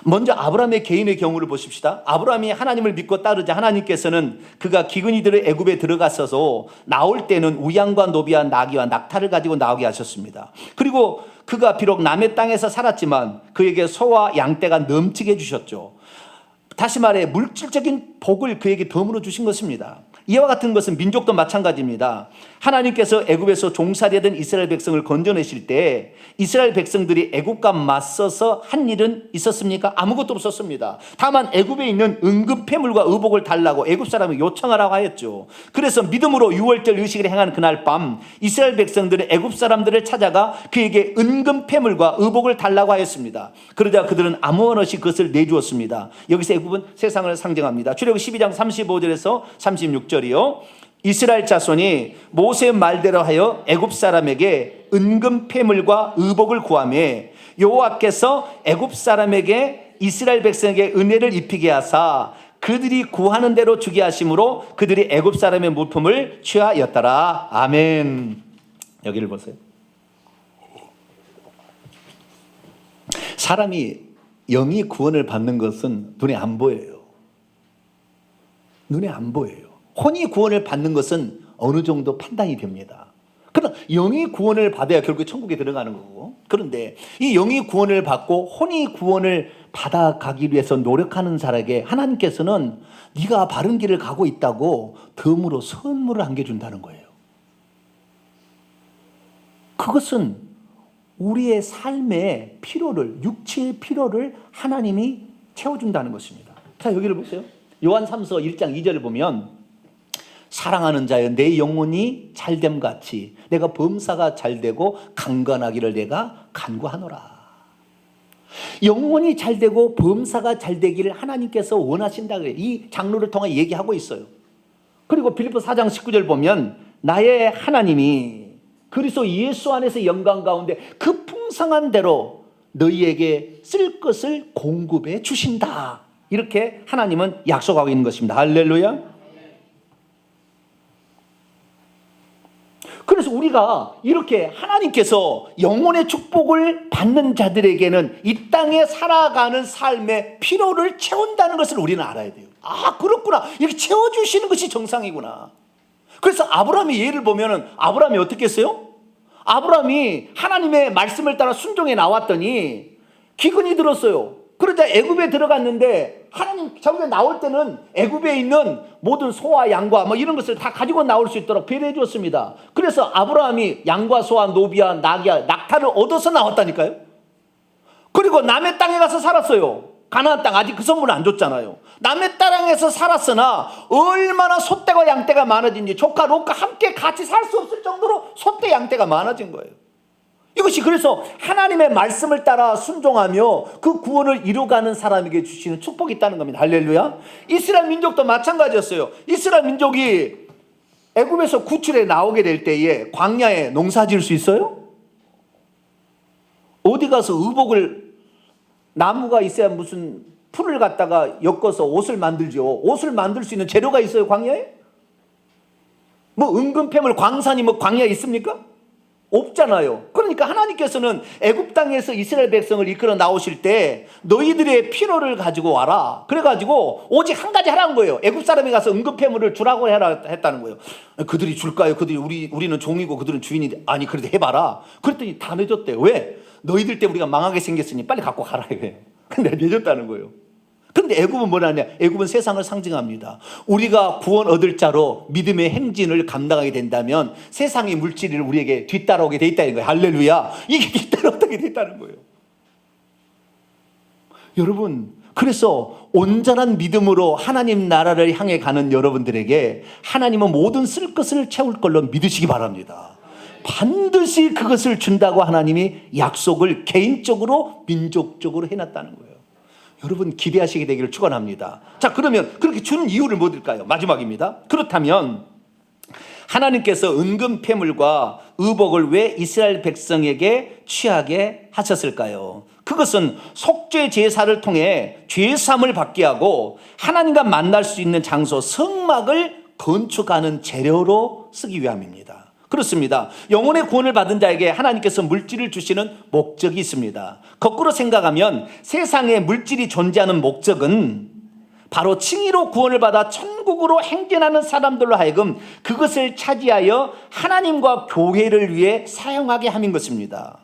먼저 아브라함의 개인의 경우를 보십시다. 아브라함이 하나님을 믿고 따르자 하나님께서는 그가 기근이들의 애굽에 들어갔어서 나올 때는 우양과 노비와 나귀와 낙타를 가지고 나오게 하셨습니다. 그리고 그가 비록 남의 땅에서 살았지만 그에게 소와 양떼가 넘치게 해주셨죠. 다시 말해 물질적인 복을 그에게 덤으로 주신 것입니다. 이와 같은 것은 민족도 마찬가지입니다. 하나님께서 애굽에서 종살이하던 이스라엘 백성을 건져내실 때 이스라엘 백성들이 애굽과 맞서서 한 일은 있었습니까? 아무것도 없었습니다. 다만 애굽에 있는 은금패물과 의복을 달라고 애굽 사람이 요청하라고 하였죠. 그래서 믿음으로 유월절 의식을 행한 그날 밤 이스라엘 백성들은 애굽 사람들을 찾아가 그에게 은금패물과 의복을 달라고 하였습니다. 그러자 그들은 아무런 없이 그것을 내주었습니다. 여기서 애굽은 세상을 상징합니다. 출애굽 12장 35절에서 36절이요. 이스라엘 자손이 모세의 말대로 하여 애굽 사람에게 은금 패물과 의복을 구하매 여호와께서 애굽 사람에게 이스라엘 백성에게 은혜를 입히게 하사 그들이 구하는 대로 주게 하심으로 그들이 애굽 사람의 물품을 취하였더라. 아멘. 여기를 보세요. 사람이 영이 구원을 받는 것은 눈에 안 보여요. 눈에 안 보여요. 혼이 구원을 받는 것은 어느 정도 판단이 됩니다. 그러나 영이 구원을 받아야 결국 천국에 들어가는 거고, 그런데 이 영이 구원을 받고 혼이 구원을 받아가기 위해서 노력하는 사람에게 하나님께서는 네가 바른 길을 가고 있다고 덤으로 선물을 안겨준다는 거예요. 그것은 우리의 삶의 필요를, 육체의 필요를 하나님이 채워준다는 것입니다. 자, 여기를 보세요. 요한 3서 1장 2절을 보면 사랑하는 자여 내 영혼이 잘됨 같이 내가 범사가 잘되고 강건하기를 내가 간구하노라. 영혼이 잘되고 범사가 잘되기를 하나님께서 원하신다 그래요. 이 장로를 통해 얘기하고 있어요. 그리고 빌립보 4장 19절 보면 나의 하나님이 그리스도 예수 안에서 영광 가운데 그 풍성한 대로 너희에게 쓸 것을 공급해 주신다. 이렇게 하나님은 약속하고 있는 것입니다. 할렐루야. 그래서 우리가 이렇게 하나님께서 영혼의 축복을 받는 자들에게는 이 땅에 살아가는 삶의 필요를 채운다는 것을 우리는 알아야 돼요. 아, 그렇구나. 이렇게 채워주시는 것이 정상이구나. 그래서 아브라함의 예를 보면은 아브라함이 어떻게 했어요? 아브라함이 하나님의 말씀을 따라 순종해 나왔더니 기근이 들었어요. 그러자 애굽에 들어갔는데 하나님 저기에 나올 때는 애굽에 있는 모든 소와 양과 뭐 이런 것을 다 가지고 나올 수 있도록 배려해 주었습니다. 그래서 아브라함이 양과 소와 노비와 나귀와 낙타를 얻어서 나왔다니까요. 그리고 남의 땅에 가서 살았어요. 가나안 땅 아직 그 선물을 안 줬잖아요. 남의 땅에서 살았으나 얼마나 소떼와 양떼가 많아진지 조카 롯과 함께 같이 살 수 없을 정도로 소떼 양떼가 많아진 거예요. 이것이 그래서 하나님의 말씀을 따라 순종하며 그 구원을 이루어가는 사람에게 주시는 축복이 있다는 겁니다. 할렐루야. 이스라엘 민족도 마찬가지였어요. 이스라엘 민족이 애굽에서 구출해 나오게 될 때에 광야에 농사 지을 수 있어요? 어디 가서 의복을, 나무가 있어야 무슨 풀을 갖다가 엮어서 옷을 만들죠. 옷을 만들 수 있는 재료가 있어요, 광야에? 뭐 은근패물, 광산이 뭐 광야에 있습니까? 없잖아요. 그러니까 하나님께서는 애굽 땅에서 이스라엘 백성을 이끌어 나오실 때 너희들의 필요를 가지고 와라. 그래가지고 오직 한 가지 하라는 거예요. 애굽 사람이 가서 은근패물을 주라고 해라 했다는 거예요. 그들이 줄까요? 우리는 종이고 그들은 주인인데. 아니 그래도 해봐라. 그랬더니 다 늦었대요. 왜? 너희들 때문에 우리가 망하게 생겼으니 빨리 갖고 가라 이거예요. 근데 늦었다는 거예요. 그런데 애굽은 뭐라냐? 애굽은 세상을 상징합니다. 우리가 구원 얻을 자로 믿음의 행진을 감당하게 된다면 세상의 물질을 우리에게 뒤따라오게 돼 있다는 거예요. 할렐루야. 이게 뒤따라오게 돼 있다는 거예요. 여러분, 그래서 온전한 믿음으로 하나님 나라를 향해 가는 여러분들에게 하나님은 모든 쓸 것을 채울 걸로 믿으시기 바랍니다. 반드시 그것을 준다고 하나님이 약속을 개인적으로 민족적으로 해놨다는 거예요. 여러분 기대하시게 되기를 축원합니다. 자, 그러면 그렇게 주는 이유를 뭐일까요? 마지막입니다. 그렇다면 하나님께서 은근패물과 의복을 왜 이스라엘 백성에게 취하게 하셨을까요? 그것은 속죄 제사를 통해 죄사함을 받게 하고 하나님과 만날 수 있는 장소 성막을 건축하는 재료로 쓰기 위함입니다. 그렇습니다. 영혼의 구원을 받은 자에게 하나님께서 물질을 주시는 목적이 있습니다. 거꾸로 생각하면 세상에 물질이 존재하는 목적은 바로 칭의로 구원을 받아 천국으로 행진하는 사람들로 하여금 그것을 차지하여 하나님과 교회를 위해 사용하게 함인 것입니다.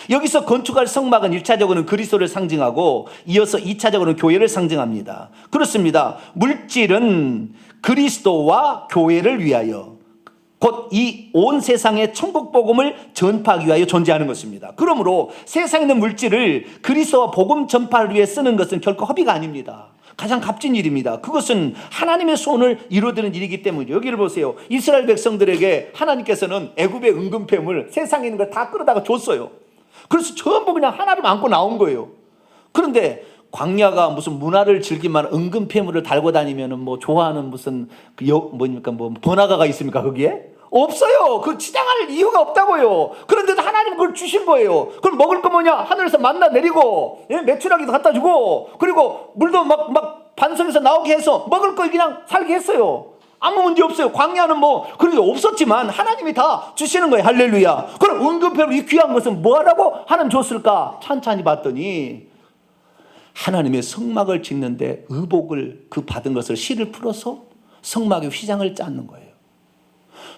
여기서 건축할 성막은 1차적으로는 그리스도를 상징하고 이어서 2차적으로는 교회를 상징합니다. 그렇습니다. 물질은 그리스도와 교회를 위하여 곧 이 온 세상에 천국 복음을 전파하기 위하여 존재하는 것입니다. 그러므로 세상에 있는 물질을 그리스도와 복음 전파를 위해 쓰는 것은 결코 허비가 아닙니다. 가장 값진 일입니다. 그것은 하나님의 소원을 이루어드는 일이기 때문이죠. 여기를 보세요. 이스라엘 백성들에게 하나님께서는 애굽의 은근패물 세상에 있는 걸 다 끌어다가 줬어요. 그래서 전부 그냥 하나를 안고 나온 거예요. 그런데 광야가 무슨 문화를 즐기만 은근패물을 달고 다니면은 뭐 좋아하는 무슨 뭡니까 뭐 번화가가 있습니까 거기에? 없어요. 그 치장할 이유가 없다고요. 그런데도 하나님 그걸 주신 거예요. 그럼 먹을 거 뭐냐? 하늘에서 만나 내리고 메추라기도 갖다 주고 그리고 물도 막 반석에서 나오게 해서 먹을 거 그냥 살게 했어요. 아무 문제 없어요. 광야는 뭐 그런 게 없었지만 하나님이 다 주시는 거예요. 할렐루야. 그럼 은근패물 이 귀한 것은 뭐하라고 하나님 줬을까? 찬찬히 봤더니 하나님의 성막을 짓는데 의복을 그 받은 것을 실을 풀어서 성막의 휘장을 짰는 거예요.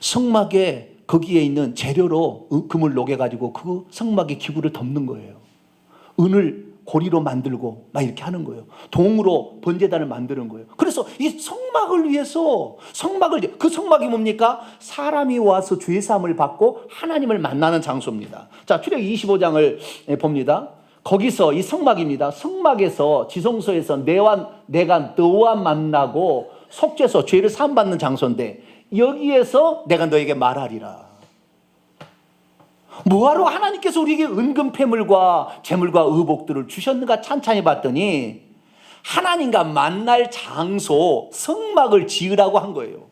성막에 거기에 있는 재료로 금을 녹여가지고 그 성막의 기구를 덮는 거예요. 은을 고리로 만들고 막 이렇게 하는 거예요. 동으로 번제단을 만드는 거예요. 그래서 이 성막을 위해서 그 성막이 뭡니까? 사람이 와서 죄사함을 받고 하나님을 만나는 장소입니다. 자, 출애굽기 25장을 봅니다. 거기서 이 성막입니다. 성막에서 지성소에서 내가 너와 만나고 속죄소 죄를 사함받는 장소인데 여기에서 내가 너에게 말하리라. 뭐하러 하나님께서 우리에게 은근패물과 재물과 의복들을 주셨는가 찬찬히 봤더니 하나님과 만날 장소 성막을 지으라고 한 거예요.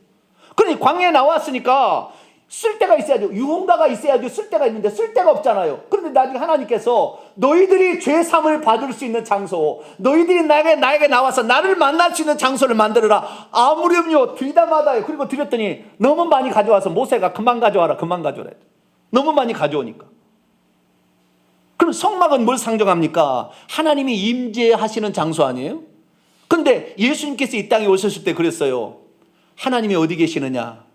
그러니 광야에 나왔으니까 쓸 데가 있어야죠. 유흥가가 있어야죠. 쓸 데가 있는데 쓸 데가 없잖아요. 그런데 나중에 하나님께서 너희들이 죄사함을 받을 수 있는 장소, 너희들이 나에게 나와서 나를 만날 수 있는 장소를 만들어라. 아무렴요 드리다마다요. 그리고 드렸더니 너무 많이 가져와서 모세가 그만 가져와라. 너무 많이 가져오니까. 그럼 성막은 뭘 상징합니까? 하나님이 임재하시는 장소 아니에요? 근데 예수님께서 이 땅에 오셨을 때 그랬어요. 하나님이 어디 계시느냐?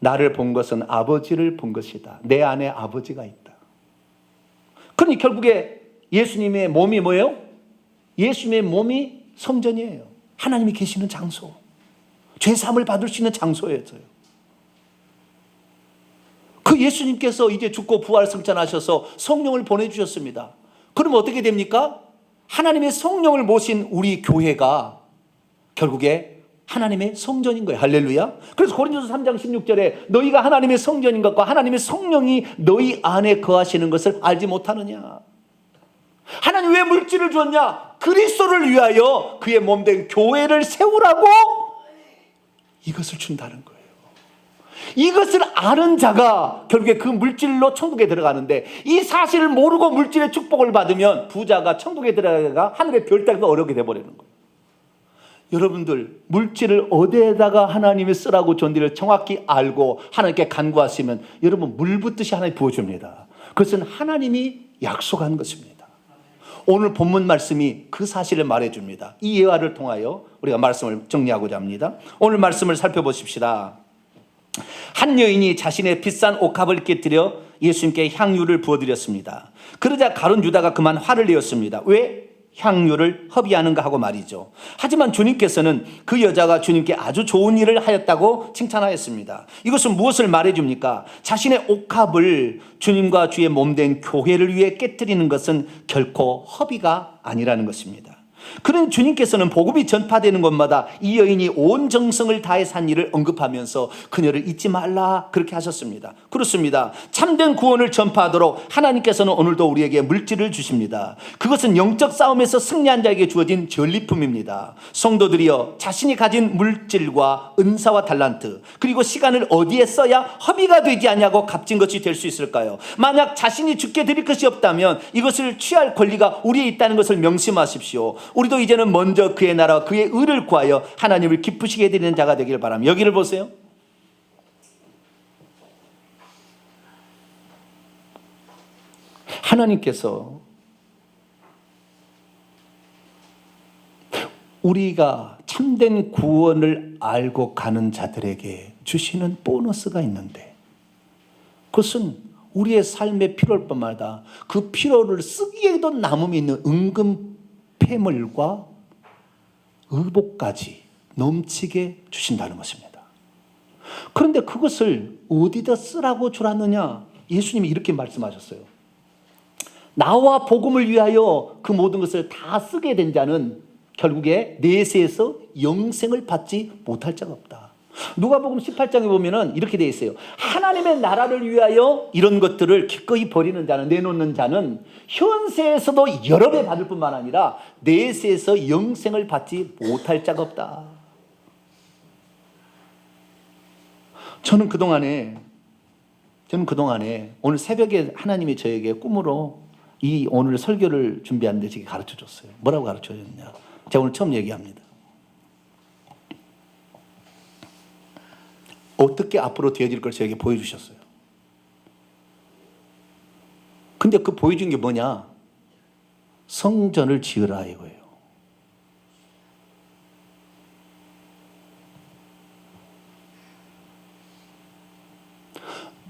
나를 본 것은 아버지를 본 것이다. 내 안에 아버지가 있다. 그러니 결국에 예수님의 몸이 뭐예요? 예수님의 몸이 성전이에요. 하나님이 계시는 장소. 죄사함을 받을 수 있는 장소였어요. 그 예수님께서 이제 죽고 부활 승천하셔서 성령을 보내주셨습니다. 그럼 어떻게 됩니까? 하나님의 성령을 모신 우리 교회가 결국에 하나님의 성전인 거예요. 할렐루야. 그래서 고린도서 3장 16절에 너희가 하나님의 성전인 것과 하나님의 성령이 너희 안에 거하시는 것을 알지 못하느냐. 하나님 왜 물질을 주었냐? 그리스도를 위하여 그의 몸된 교회를 세우라고 이것을 준다는 거예요. 이것을 아는 자가 결국에 그 물질로 천국에 들어가는데, 이 사실을 모르고 물질의 축복을 받으면 부자가 천국에 들어가가 하늘의 별 따기가 어렵게 돼버리는 거예요. 여러분들, 물질을 어디에다가 하나님이 쓰라고 존재를 정확히 알고 하나님께 간구하시면 여러분 물 붓듯이 하나님이 부어줍니다. 그것은 하나님이 약속한 것입니다. 오늘 본문 말씀이 그 사실을 말해줍니다. 이 예화를 통하여 우리가 말씀을 정리하고자 합니다. 오늘 말씀을 살펴보십시다. 한 여인이 자신의 비싼 옥합을 깨뜨려 예수님께 향유를 부어드렸습니다. 그러자 가룟 유다가 그만 화를 내었습니다. 왜 향유를 허비하는가 하고 말이죠. 하지만 주님께서는 그 여자가 주님께 아주 좋은 일을 하였다고 칭찬하였습니다. 이것은 무엇을 말해줍니까? 자신의 옥합을 주님과 주의 몸된 교회를 위해 깨뜨리는 것은 결코 허비가 아니라는 것입니다. 그런 주님께서는 복음이 전파되는 곳마다 이 여인이 온 정성을 다해 산 일을 언급하면서 그녀를 잊지 말라 그렇게 하셨습니다. 그렇습니다. 참된 구원을 전파하도록 하나님께서는 오늘도 우리에게 물질을 주십니다. 그것은 영적 싸움에서 승리한 자에게 주어진 전리품입니다. 성도들이여, 자신이 가진 물질과 은사와 달란트 그리고 시간을 어디에 써야 허비가 되지 않냐고 값진 것이 될 수 있을까요? 만약 자신이 주께 드릴 것이 없다면 이것을 취할 권리가 우리에 있다는 것을 명심하십시오. 우리도 이제는 먼저 그의 나라와 그의 의를 구하여 하나님을 기쁘시게 해드리는 자가 되기를 바랍니다. 여기를 보세요. 하나님께서 우리가 참된 구원을 알고 가는 자들에게 주시는 보너스가 있는데, 그것은 우리의 삶의 필요할 뿐마다 그 필요를 쓰기에도 남음이 있는 은근 폐물과 의복까지 넘치게 주신다는 것입니다. 그런데 그것을 어디다 쓰라고 주라느냐? 예수님이 이렇게 말씀하셨어요. 나와 복음을 위하여 그 모든 것을 다 쓰게 된 자는 결국에 내세에서 영생을 받지 못할 자가 없다. 누가복음 18장에 보면은 이렇게 되어 있어요. 하나님의 나라를 위하여 이런 것들을 기꺼이 버리는 자는, 내놓는 자는 현세에서도 여러 배 받을 뿐만 아니라 내세에서 영생을 받지 못할 자가 없다. 저는 그동안에 오늘 새벽에 하나님이 저에게 꿈으로 이 오늘 설교를 준비하는데 제게 가르쳐 줬어요. 뭐라고 가르쳐 줬냐? 제가 오늘 처음 얘기합니다. 어떻게 앞으로 되어질 걸 저에게 보여주셨어요. 근데 그 보여준 게 뭐냐? 성전을 지으라 이거예요.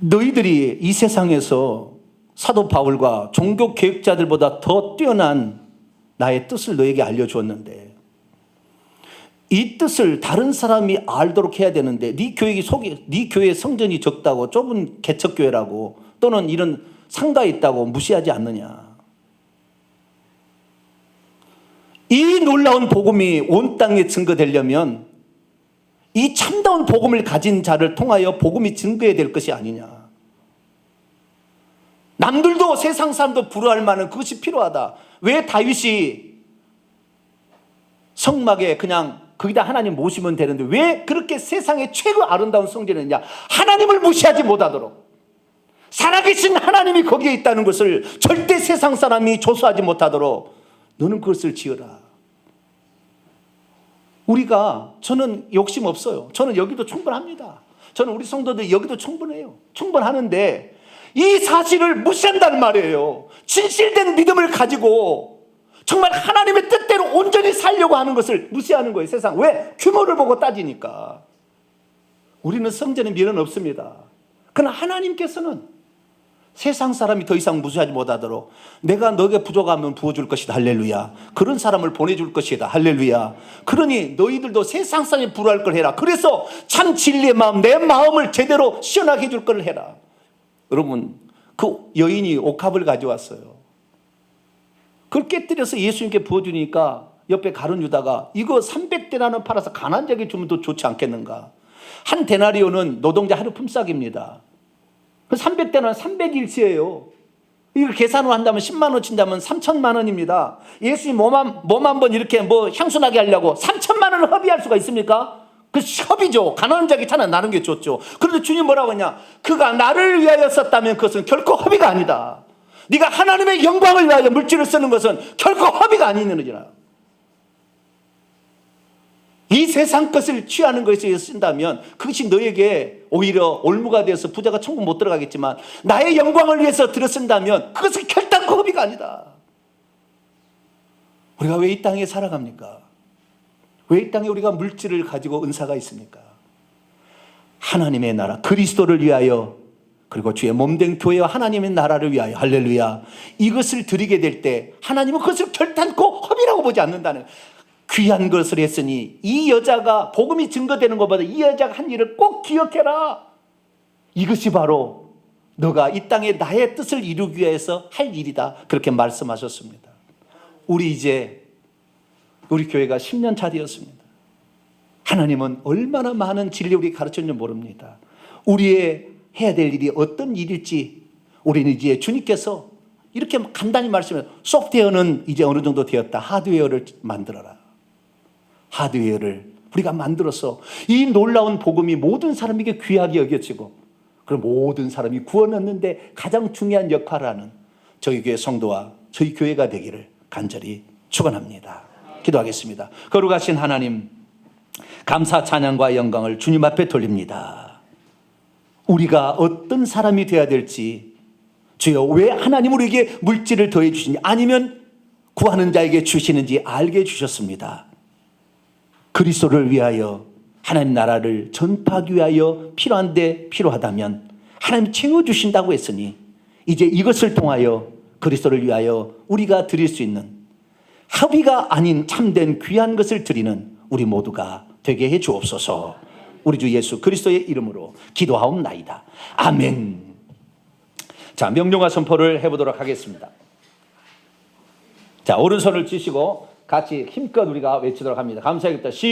너희들이 이 세상에서 사도 바울과 종교 개혁자들보다 더 뛰어난 나의 뜻을 너에게 알려주었는데, 이 뜻을 다른 사람이 알도록 해야 되는데 네 교회 성전이 적다고, 좁은 개척교회라고, 또는 이런 상가 있다고 무시하지 않느냐. 이 놀라운 복음이 온 땅에 증거되려면 이 참다운 복음을 가진 자를 통하여 복음이 증거해야 될 것이 아니냐. 남들도, 세상 사람도 부러워할 만한 그것이 필요하다. 왜 다윗이 성막에 그냥 거기다 하나님 모시면 되는데 왜 그렇게 세상의 최고 아름다운 성전을 했냐? 하나님을 무시하지 못하도록, 살아계신 하나님이 거기에 있다는 것을 절대 세상 사람이 조소하지 못하도록 너는 그것을 지어라. 저는 욕심 없어요. 저는 여기도 충분합니다. 저는 우리 성도들 여기도 충분해요. 충분하는데 이 사실을 무시한다는 말이에요. 진실된 믿음을 가지고 정말 하나님의 뜻대로 온전히 살려고 하는 것을 무시하는 거예요. 세상. 왜? 규모를 보고 따지니까. 우리는 성전에 미련 없습니다. 그러나 하나님께서는 세상 사람이 더 이상 무시하지 못하도록 내가 너에게 부족하면 부어줄 것이다. 할렐루야. 그런 사람을 보내줄 것이다. 할렐루야. 그러니 너희들도 세상 사람이 부러워할 걸 해라. 그래서 참 진리의 마음, 내 마음을 제대로 시원하게 해줄 걸 해라. 여러분, 그 여인이 옥합을 가져왔어요. 그걸 깨뜨려서 예수님께 부어주니까 옆에 가룟 유다가 이거 300데나리온 팔아서 가난한 자에게 주면 더 좋지 않겠는가. 한 데나리온은 노동자 하루 품삯입니다. 300데나리온 300일치예요. 이걸 계산을 한다면 10만 원 친다면 3천만 원입니다. 예수님 몸 한번 이렇게 뭐 향순하게 하려고 3천만 원을 허비할 수가 있습니까? 그 협이죠. 가난한 자에게 차라리 나는 게 좋죠. 그런데 주님 뭐라고 하냐? 그가 나를 위하여 썼다면 그것은 결코 허비가 아니다. 네가 하나님의 영광을 위하여 물질을 쓰는 것은 결코 허비가 아니느니라. 이 세상 것을 취하는 것에 쓴다면 그것이 너에게 오히려 올무가 되어서 부자가 천국 못 들어가겠지만 나의 영광을 위해서 들어쓴다면 그것은 결단코 허비가 아니다. 우리가 왜 이 땅에 살아갑니까? 왜 이 땅에 우리가 물질을 가지고 은사가 있습니까? 하나님의 나라 그리스도를 위하여 그리고 주의 몸된 교회와 하나님의 나라를 위하여 할렐루야 이것을 드리게 될 때 하나님은 그것을 결단코 허비라고 보지 않는다는 귀한 것을 했으니 이 여자가 복음이 증거되는 것보다 이 여자가 한 일을 꼭 기억해라. 이것이 바로 너가 이 땅에 나의 뜻을 이루기 위해서 할 일이다. 그렇게 말씀하셨습니다. 우리 교회가 10년 차 되었습니다. 하나님은 얼마나 많은 진리 우리 가르쳤는지 모릅니다. 우리의 해야 될 일이 어떤 일일지 우리는 이제 주님께서 이렇게 간단히 말씀해 소프트웨어는 이제 어느 정도 되었다. 하드웨어를 만들어라. 하드웨어를 우리가 만들어서 이 놀라운 복음이 모든 사람에게 귀하게 여겨지고 그럼 모든 사람이 구원 얻는데 가장 중요한 역할을 하는 저희 교회 성도와 저희 교회가 되기를 간절히 축원합니다. 기도하겠습니다. 거룩하신 하나님 감사 찬양과 영광을 주님 앞에 돌립니다. 우리가 어떤 사람이 되어야 될지 주여 왜 하나님 우리에게 물질을 더해 주시는지 아니면 구하는 자에게 주시는지 알게 해주셨습니다. 그리스도를 위하여 하나님 나라를 전파하기 위하여 필요하다면 하나님 채워주신다고 했으니 이제 이것을 통하여 그리스도를 위하여 우리가 드릴 수 있는 허비가 아닌 참된 귀한 것을 드리는 우리 모두가 되게 해 주옵소서. 우리 주 예수 그리스도의 이름으로 기도하옵나이다. 아멘. 자, 명령과 선포를 해보도록 하겠습니다. 자, 오른손을 쥐시고 같이 힘껏 우리가 외치도록 합니다. 감사하겠다.